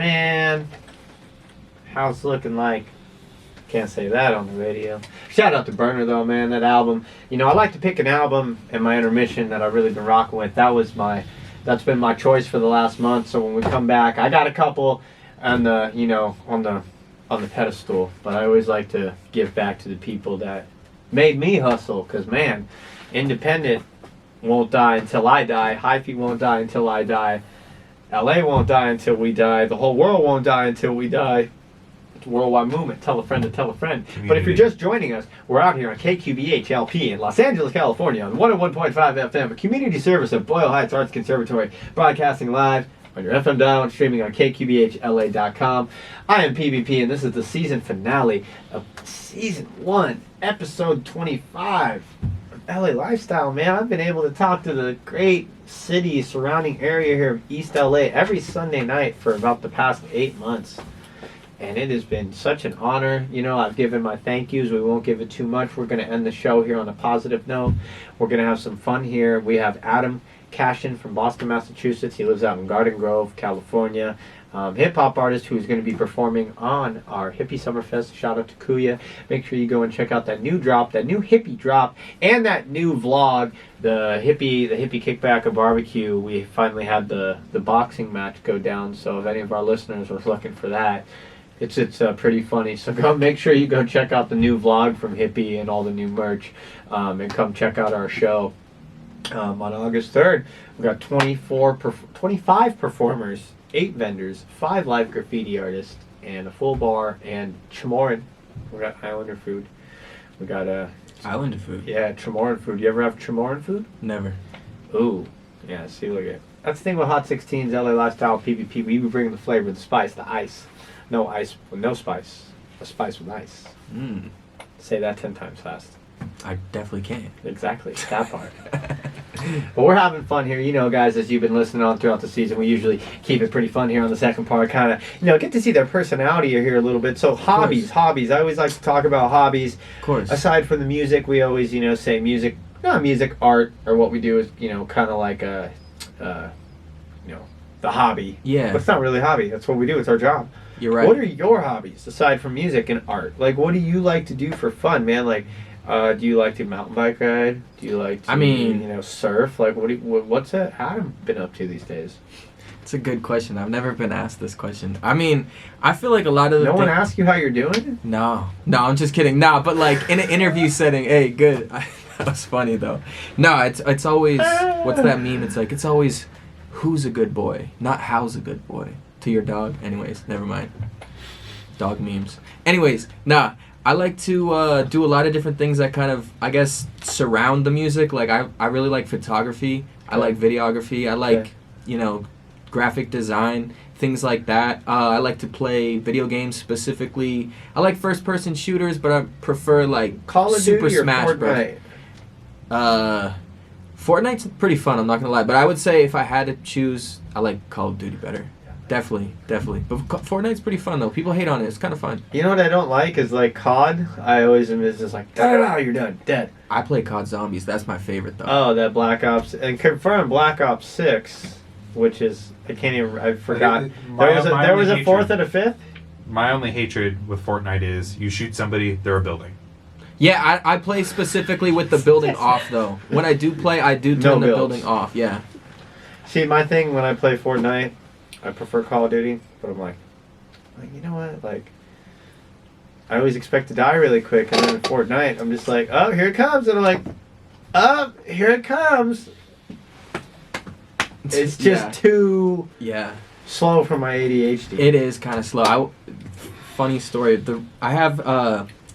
Man, how's it looking like? Can't say that on the radio. Shout out to Burner though, man. That album. You know, I like to pick an album in my intermission that I've really been rocking with. That's been my choice for the last month. So when we come back, I got a couple on the, on the pedestal. But I always like to give back to the people that made me hustle. Cause man, independent won't die until I die. Hyphy won't die until I die. LA won't die until we die. The whole world won't die until we die. It's a worldwide movement. Tell a friend to tell a friend. Community. But if you're just joining us, we're out here on KQBH LP in Los Angeles, California on 101.5 FM, a community service of Boyle Heights Arts Conservatory, broadcasting live on your FM dial and streaming on kqbhla.com. I am PvP, and this is the season finale of Season 1, Episode 25. LA Lifestyle, man. I've been able to talk to the great city surrounding area here of East LA every Sunday night for about the past 8 months. And it has been such an honor. You know, I've given my thank yous. We won't give it too much. We're going to end the show here on a positive note. We're going to have some fun here. We have Adam Cashen from Boston, Massachusetts. He lives out in Garden Grove, California. Hip-hop artist who's going to be performing on our Hippie Summerfest. Shout out to Kuya. Make sure you go and check out that new hippie drop, and that new vlog, the hippie kickback of barbecue. We finally had the boxing match go down, so if any of our listeners was looking for that, it's pretty funny. So go make sure you go check out the new vlog from Hippie and all the new merch, and come check out our show on August 3rd. We've got 25 performers, 8 vendors, 5 live graffiti artists, and a full bar, and Chamoran. We got Islander food. We got Islander food? Yeah, Chamoran food. You ever have Chamoran food? Never. Ooh. Yeah, see, look at it. That's the thing with Hot 16's, LA Lifestyle, PvP. We bring the flavor, the spice, the ice. No ice with no spice. A spice with ice. Say that 10 times fast. I definitely can't. Exactly, that part. But we're having fun here, you know, guys. As you've been listening on throughout the season, we usually keep it pretty fun here on the second part. Kind of, get to see their personality here a little bit. So hobbies. I always like to talk about hobbies. Of course. Aside from the music, we always, say music. Not music, art, or what we do is, kind of like the hobby. Yeah. But it's not really a hobby. That's what we do. It's our job. You're right. What are your hobbies aside from music and art? Like, what do you like to do for fun, man? Like, do you like to mountain bike ride? Do you like to, surf? Like, what's Adam been up to these days? It's a good question. I've never been asked this question. I mean, I feel like a lot of the... No one asked you how you're doing? No, I'm just kidding. No, but like in an interview setting, hey, good. That was funny though. No, it's always, what's that meme? It's always, who's a good boy, not how's a good boy. To your dog. Anyways, never mind. Dog memes. Anyways, I like to do a lot of different things that kind of, I guess, surround the music. Like, I really like photography. I like videography. I like, graphic design, things like that. I like to play video games specifically. I like first-person shooters, but I prefer, like, Call of Super Duty or Smash Fortnite? Bros. Fortnite's pretty fun, I'm not going to lie. But I would say if I had to choose, I like Call of Duty better. Definitely. But Fortnite's pretty fun, though. People hate on it. It's kind of fun. You know what I don't like is, like, COD. I always am just like, you're done. Dead. I play COD Zombies. That's my favorite, though. Oh, that Black Ops. And confirm Black Ops 6, which is, I forgot. There was a 4th and a 5th? My only hatred with Fortnite is you shoot somebody, they're a building. Yeah, I play specifically with the building off, though. When I do play, I do turn the building off, yeah. See, my thing when I play Fortnite, I prefer Call of Duty, but I'm like, you know what? Like, I always expect to die really quick, and then in Fortnite, I'm just like, oh, here it comes, and I'm like, oh, here it comes. It's just too slow for my ADHD. It is kind of slow. Funny story. I have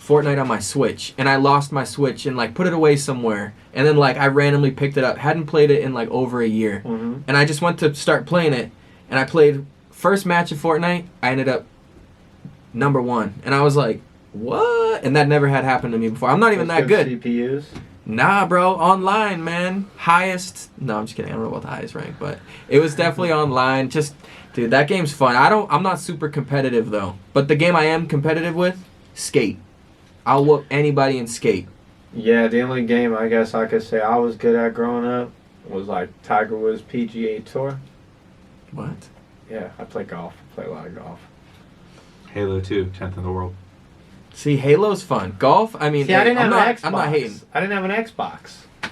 Fortnite on my Switch, and I lost my Switch and like put it away somewhere, and then like I randomly picked it up. Hadn't played it in like over a year, and I just went to start playing it. And I played first match of Fortnite. I ended up number 1. And I was like, what? And that never had happened to me before. I'm not even that good. CPUs? Nah, bro. Online, man. Highest. No, I'm just kidding. I don't know about the highest rank. But it was definitely online. Just, dude, that game's fun. I'm not super competitive, though. But the game I am competitive with, Skate. I'll whoop anybody in Skate. Yeah, the only game I guess I could say I was good at growing up was like Tiger Woods PGA Tour. What? Yeah, I play golf. play a lot of golf. Halo 2, 10th in the world. See, Halo's fun. Golf, I mean, See, I didn't have an Xbox. I'm not hating. I didn't have an Xbox. I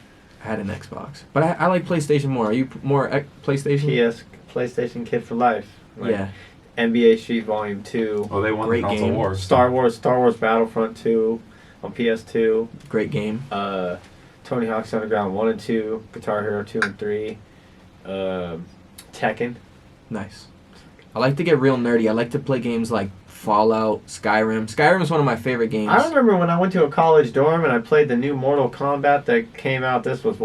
had an Xbox. But I like PlayStation more. Are you more PlayStation? PlayStation kid for life. Like Yeah. NBA Street Volume 2. Oh, they won Great the console game. wars. Star Wars Battlefront 2 on PS2. Great game. Tony Hawk's Underground 1 and 2. Guitar Hero 2 and 3. Tekken. Nice. I like to get real nerdy. I like to play games like Fallout, Skyrim. Skyrim is one of my favorite games. I remember when I went to a college dorm and I played the new Mortal Kombat that came out. This was,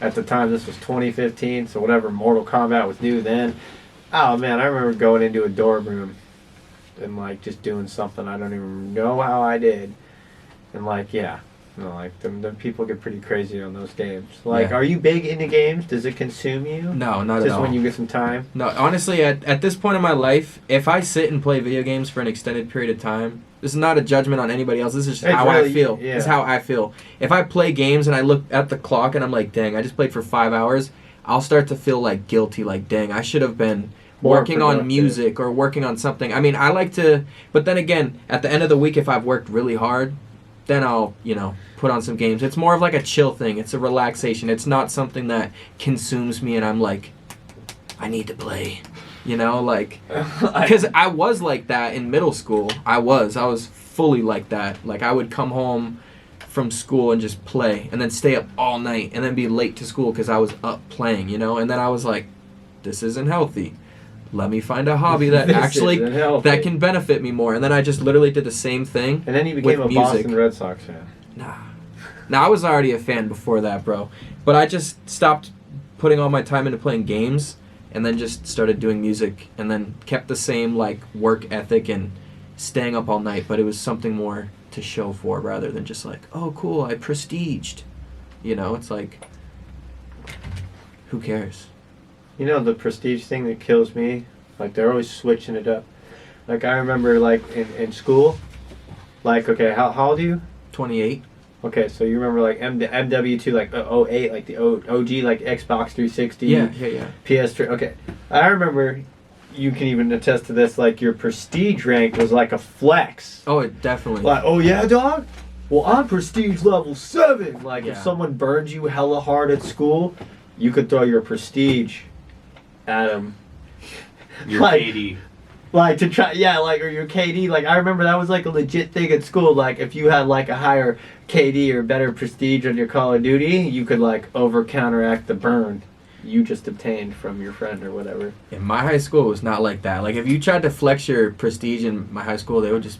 at the time, this was 2015, so whatever Mortal Kombat was new then. Oh, man, I remember going into a dorm room and, like, just doing something I don't even know how I did. And, like, yeah. You know, like, the people get pretty crazy on those games. Like, Yeah. Are you big into games? Does it consume you? No, not at Just all. when you get some time? No, honestly, at this point in my life, if I sit and play video games for an extended period of time, this is not a judgment on anybody else. This is just It's how really- I feel. yeah. This is how I feel. If I play games and I look at the clock and I'm like, dang, I just played for 5 hours, I'll start to feel like guilty, like, dang, I should have been More working on productive. music or working on something. I mean, I like to, but then again, at the end of the week, if I've worked really hard, then I'll, put on some games. It's more of like a chill thing. It's a relaxation. It's not something that consumes me and I'm like, I need to play. Because I was like that in middle school. I was fully like that. Like, I would come home from school and just play and then stay up all night and then be late to school because I was up playing, and then I was like, this isn't healthy. Let me find a hobby that This actually isn't healthy. that can benefit me more. And then I just literally did the same thing. And then you became with a music. Boston Red Sox fan. Nah, I was already a fan before that, bro. But I just stopped putting all my time into playing games and then just started doing music and then kept the same, like, work ethic and staying up all night. But it was something more to show for rather than just like, oh, cool, I prestiged. It's like, who cares? The prestige thing that kills me, like, they're always switching it up. Like, I remember, like, in school, like, okay, how old are you? 28. Okay, so you remember, like, MW2, like, 08, like, the OG, like, Xbox 360, Yeah. PS3. Okay, I remember, you can even attest to this, like, your prestige rank was like a flex. Oh, it definitely. Like, oh, yeah, dog? Well, I'm prestige level 7. Like, Yeah. if someone burned you hella hard at school, you could throw your prestige at him. Your Like- KD. Like, to try, yeah, like, or your KD. Like, I remember that was, like, a legit thing at school. Like, if you had, like, a higher KD or better prestige on your Call of Duty, you could, like, counteract the burn you just obtained from your friend or whatever. In my high school, it was not like that. Like, if you tried to flex your prestige in my high school, they would just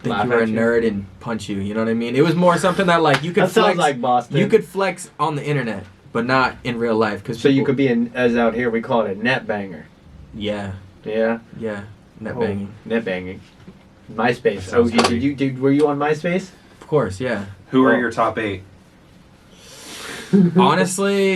think Laugh you were a at you. nerd and punch you. You know what I mean? It was more something that, like, you could That flex. sounds like Boston. You could flex on the internet, but not in real life. Cause So you people- could be, as out here, we call it a net banger. Yeah, Yeah? net banging. Net banging. MySpace. Sounds OG. funny. Were you on MySpace? Of course, yeah. Who are Well- your top 8? Honestly,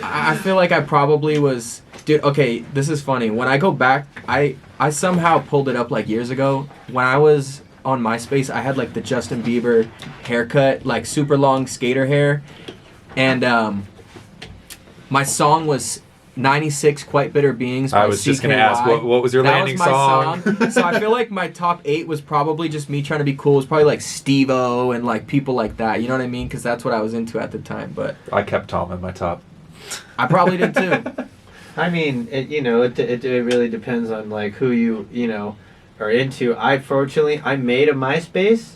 I feel like I probably was... Dude, okay, this is funny. When I go back, I somehow pulled it up, like, years ago. When I was on MySpace, I had, like, the Justin Bieber haircut, like, super long skater hair. And my song was 96 Quite Bitter Beings by I was just going to CKY. ask, what was your That landing was my song. So I feel like my top 8 was probably just me trying to be cool. It was probably like Steve-O and like people like that. You know what I mean? Because that's what I was into at the time. But I kept Tom in my top. I probably did too. I mean, it really depends on, like, who you are into. Fortunately, I made a MySpace,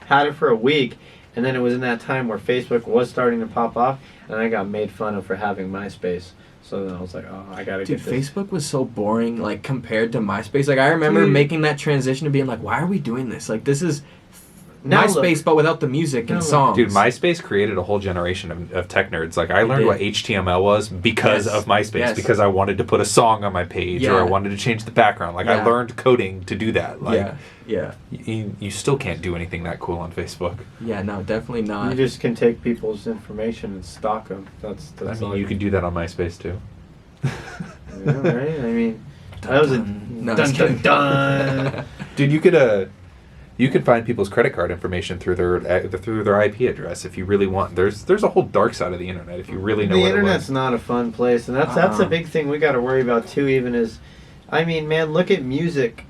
had it for a week, and then it was in that time where Facebook was starting to pop off, and I got made fun of for having MySpace. So then I was like, oh, I gotta Dude, get this. Facebook was so boring, like, compared to MySpace. Like, I remember Dude. making that transition to being like, why are we doing this? Like, this is Now MySpace, look. but without the music Now and look. songs. Dude, MySpace created a whole generation of tech nerds. Like, I learned did. what HTML was because Yes. of MySpace, Yes. because I wanted to put a song on my page, or Yeah. I wanted to change the background. Like, I Yeah. learned coding to do that. Like, yeah. you still can't do anything that cool on Facebook. Yeah, no, definitely You not. just can take people's information and stalk them. That's I mean, all you can do that on MySpace, too. Yeah, right? I mean, that was a No, dun just dun kidding. dun. Dude, you could find people's credit card information through their IP address if you really want. There's a whole dark side of the internet if you really know The what internet's it was. not a fun place, and that's a big thing we got to worry about too. Even as I mean, man, look at music.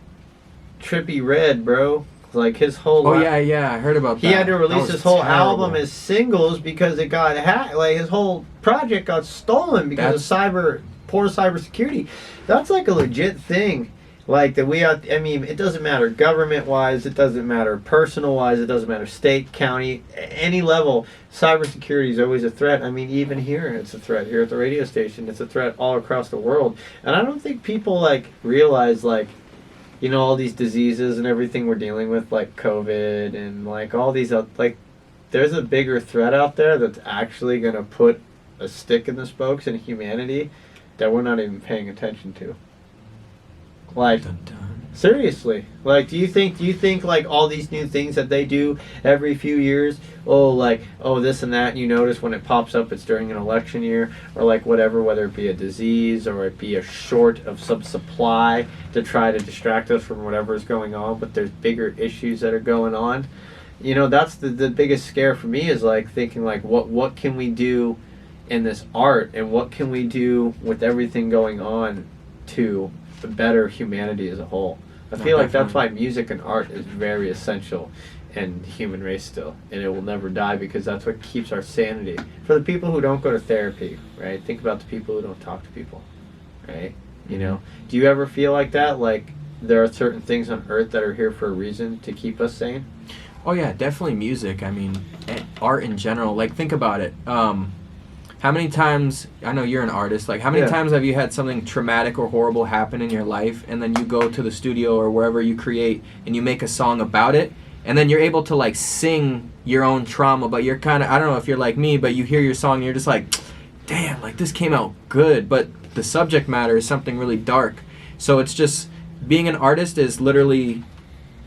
Trippie Redd, bro. Like his whole. Oh yeah, I heard about that. He had to That release was his whole terrible. album as singles because it got hacked. Like his whole project got stolen because of poor cybersecurity. That's like a legit thing. Like that I mean, it doesn't matter government-wise, it doesn't matter personal-wise, it doesn't matter state, county, any level. Cybersecurity is always a threat. I mean, even here, it's a threat. Here at the radio station, it's a threat all across the world. And I don't think people like realize like, you know, all these diseases and everything we're dealing with, like COVID and like all these like, there's a bigger threat out there that's actually gonna put a stick in the spokes in humanity that we're not even paying attention to. Like, Dun, dun. seriously, like, do you think like all these new things that they do every few years, this and that, and you notice when it pops up, it's during an election year, or like whatever, whether it be a disease or it be a short of some supply to try to distract us from whatever is going on, but there's bigger issues that are going on. You know, that's the biggest scare for me is like thinking like, what can we do in this art, and what can we do with everything going on to better humanity as a whole. I feel like that's why music and art is very essential in the human race still, and it will never die because that's what keeps our sanity. For the people who don't go to therapy, right? Think about the people who don't talk to people, right? You know, do you ever feel like that? Like there are certain things on earth that are here for a reason to keep us sane? Oh yeah, definitely music. I mean, art in general. Like think about it. How many times, I know you're an artist, like how many times have you had something traumatic or horrible happen in your life, and then you go to the studio or wherever you create and you make a song about it, and then you're able to like sing your own trauma, but you're kind of, I don't know if you're like me, but you hear your song and you're just like, damn, like this came out good, but the subject matter is something really dark. So it's just, being an artist is literally,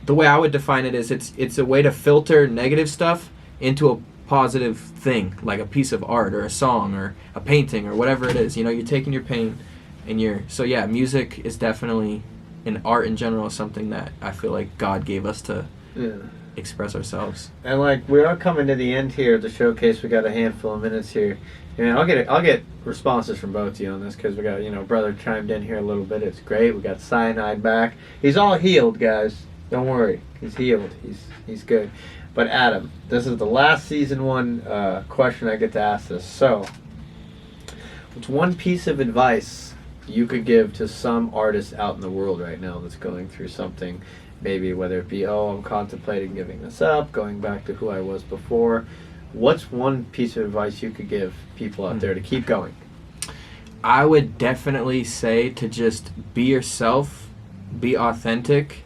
the way I would define it is it's a way to filter negative stuff into a positive thing, like a piece of art or a song or a painting or whatever it is. You know, you're taking your pain and music is definitely, and art in general is something that I feel like God gave us to express ourselves. And like we are coming to the end here of the showcase. We got a handful of minutes here. And I'll get responses from both of you on this because we got, you know, brother chimed in here a little bit. It's great. We got Cyanide back. He's all healed, guys. Don't worry. He's healed. He's good. But Adam, this is the last season one question I get to ask this. So, what's one piece of advice you could give to some artist out in the world right now that's going through something, maybe whether it be, I'm contemplating giving this up, going back to who I was before. What's one piece of advice you could give people out there to keep going? I would definitely say to just be yourself, be authentic.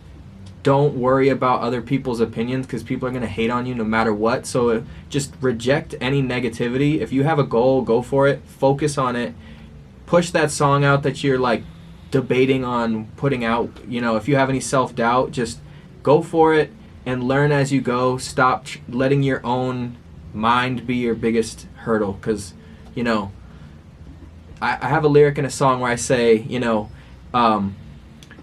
Don't worry about other people's opinions because people are going to hate on you no matter what. So just reject any negativity. If you have a goal, go for it. Focus on it. Push that song out that you're like debating on putting out. You know, if you have any self-doubt, just go for it and learn as you go. Stop letting your own mind be your biggest hurdle because, you know, I have a lyric in a song where I say, you know,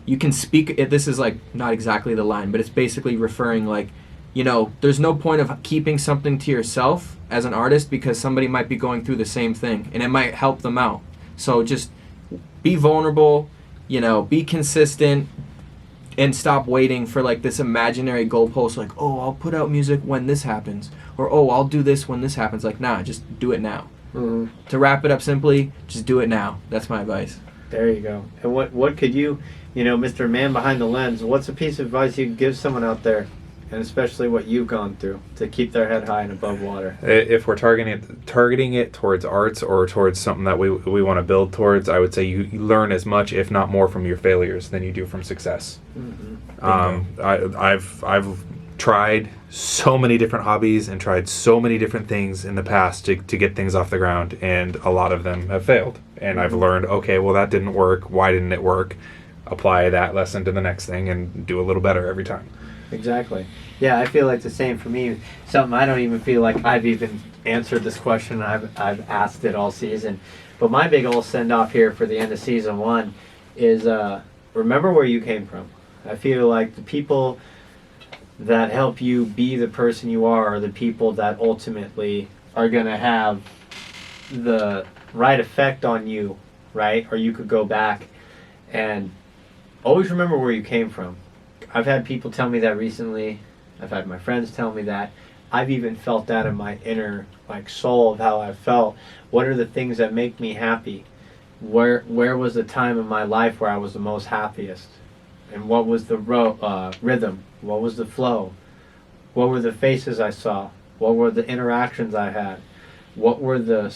you can speak, this is like not exactly the line, but it's basically referring like, you know, there's no point of keeping something to yourself as an artist because somebody might be going through the same thing and it might help them out. So just be vulnerable, you know, be consistent and stop waiting for like this imaginary goalpost like, oh, I'll put out music when this happens, or oh, I'll do this when this happens. Like, nah, just do it now. Mm-hmm. To wrap it up simply, just do it now. That's my advice. There you go. And what could you know, Mr. Man Behind the Lens, what's a piece of advice you could give someone out there, and especially what you've gone through, to keep their head high and above water? If we're targeting it towards arts or towards something that we want to build towards, I would say you learn as much, if not more, from your failures than you do from success. Mm-hmm. I've tried so many different hobbies and tried so many different things in the past to get things off the ground, and a lot of them have failed. And I've learned, okay, well, that didn't work. Why didn't it work? Apply that lesson to the next thing and do a little better every time. Exactly. Yeah, I feel like the same for me. Something I don't even feel like I've even answered this question. I've asked it all season. But my big old send-off here for the end of season one is remember where you came from. I feel like the people that help you be the person you are the people that ultimately are going to have the right effect on you, right? Or you could go back and always remember where you came from. I've had people tell me that recently. I've had my friends tell me that. I've even felt that in my inner like soul of how I felt. What are the things that make me happy? Where was the time in my life where I was the most happiest? And what was the rhythm? What was the flow? What were the faces I saw? What were the interactions I had? What were the,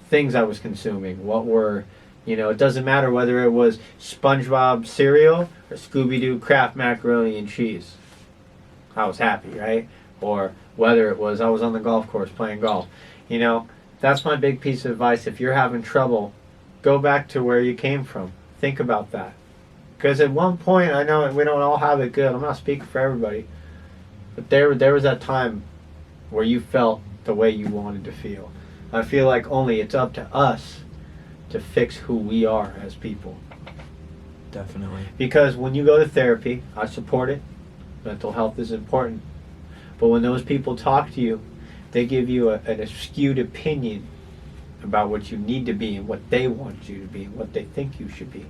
things I was consuming? What were, it doesn't matter whether it was SpongeBob cereal or Scooby-Doo Kraft macaroni and cheese. I was happy, right? Or whether it was I was on the golf course playing golf. That's my big piece of advice. If you're having trouble, go back to where you came from. Think about that. Because at one point, I know we don't all have it good. I'm not speaking for everybody. But there was that time where you felt the way you wanted to feel. I feel like only it's up to us to fix who we are as people. Definitely. Because when you go to therapy, I support it. Mental health is important. But when those people talk to you, they give you an skewed opinion about what you need to be and what they want you to be and what they think you should be.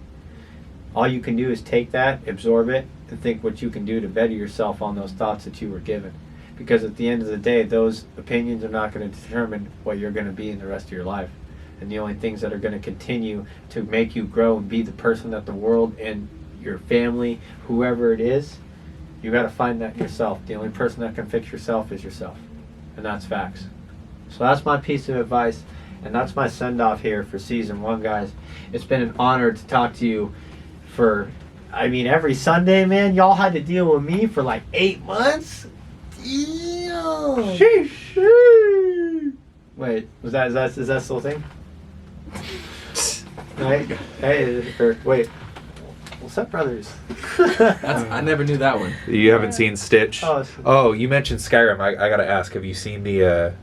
All you can do is take that, absorb it, and think what you can do to better yourself on those thoughts that you were given. Because at the end of the day, those opinions are not going to determine what you're going to be in the rest of your life. And the only things that are going to continue to make you grow and be the person that the world and your family, whoever it is, you got to find that yourself. The only person that can fix yourself is yourself. And that's facts. So that's my piece of advice. And that's my send-off here for season 1, guys. It's been an honor to talk to you every Sunday, man. Y'all had to deal with me for like 8 months. Damn. Sheesh. Wait, is that still a thing? Right? Hey, wait. What's up, brothers? I never knew that one. You haven't seen Stitch? Oh, You mentioned Skyrim. I gotta ask, have you seen the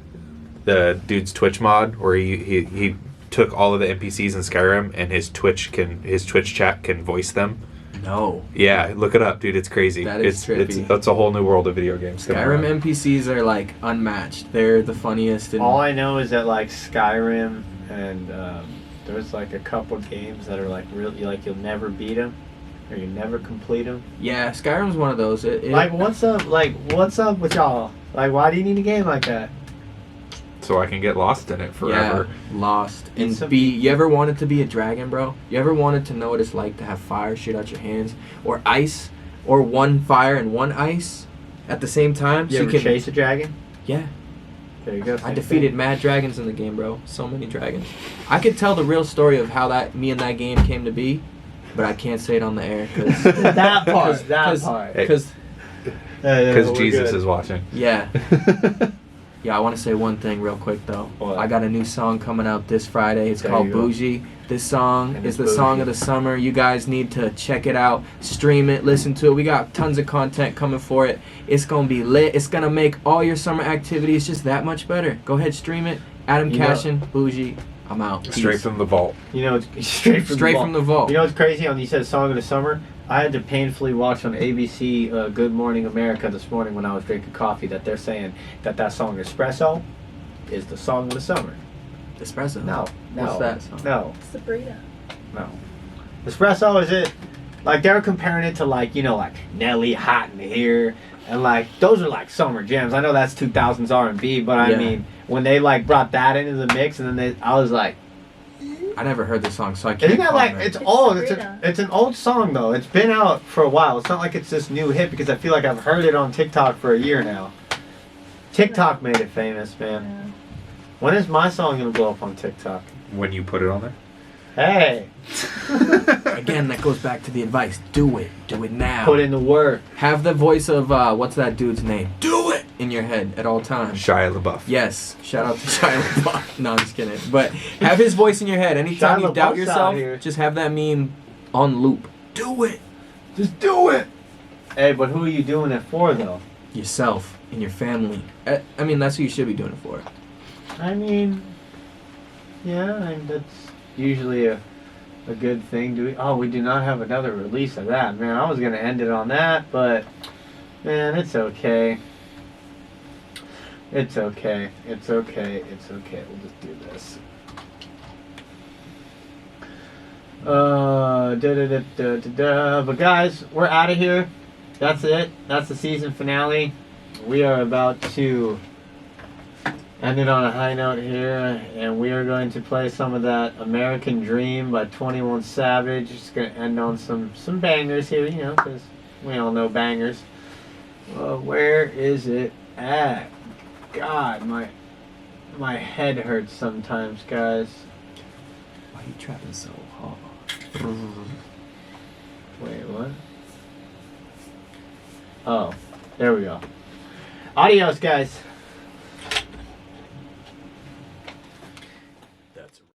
dude's Twitch mod where he took all of the NPCs in Skyrim and his Twitch chat can voice them? No. Yeah, look it up, dude. It's crazy. That is trippy. It's a whole new world of video games. Skyrim NPCs are like unmatched. They're the funniest. All I know is that like Skyrim and there's like a couple games that are like really like you'll never beat them or you never complete them. Yeah, Skyrim's one of those. What's up? What's up with y'all? Like, why do you need a game like that? So I can get lost in it forever. Yeah, lost. And you ever wanted to be a dragon, bro? You ever wanted to know what it's like to have fire shoot out your hands? Or ice? Or one fire and one ice at the same time? You ever chase a dragon? Yeah. There you go. I defeated mad dragons in the game, bro. So many dragons. I could tell the real story of how me and that game came to be, but I can't say it on the air. Cause, that part. Because Jesus is watching. Yeah. Yeah, I want to say one thing real quick, though. What? I got a new song coming out this Friday. It's called Bougie. This song is the song of the summer. You guys need to check it out, stream it, listen to it. We got tons of content coming for it. It's going to be lit. It's going to make all your summer activities just that much better. Go ahead, stream it. Adam Cashen, Bougie. I'm out. Straight from the vault. It's straight from the vault. You know what's crazy? You said song of the summer. I had to painfully watch on ABC Good Morning America this morning when I was drinking coffee that they're saying that song Espresso is the song of the summer. Espresso? No. What's that song? No. Sabrina. No. Espresso is it. Like they're comparing it to like Nelly, Hot in Here, and like those are like summer jams. I know that's 2000s R&B, but I mean when they like brought that into the mix and then I was like, I never heard this song, so I can't. Isn't that like it's old? It's an old song though. It's been out for a while. It's not like it's this new hit because I feel like I've heard it on TikTok for a year now. TikTok made it famous, man. Yeah. When is my song gonna blow up on TikTok? When you put it on there? Hey. Again, that goes back to the advice. Do it. Do it now. Put in the work. Have the voice of what's that dude's name? Do it in your head at all times. Shia LaBeouf. Yes. Shout out to Shia LaBeouf. No, I'm just kidding. But have his voice in your head. Anytime you doubt yourself, just have that meme on loop. Do it. Just do it. Hey, but who are you doing it for, though? Yourself and your family. I mean, that's who you should be doing it for. I mean, yeah, that's usually a good thing. We do not have another release of that, man. I was gonna end it on that, but man, it's okay. It's okay. It's okay. It's okay. We'll just do this. But guys, we're out of here. That's it. That's the season finale. We are about to end it on a high note here, and we are going to play some of that American Dream by 21 Savage. Just going to end on some bangers here, you know, because we all know bangers. Where is it at? God, my head hurts sometimes, guys. Why are you trapping so hard? Wait, what? Oh, there we go. Adios, guys.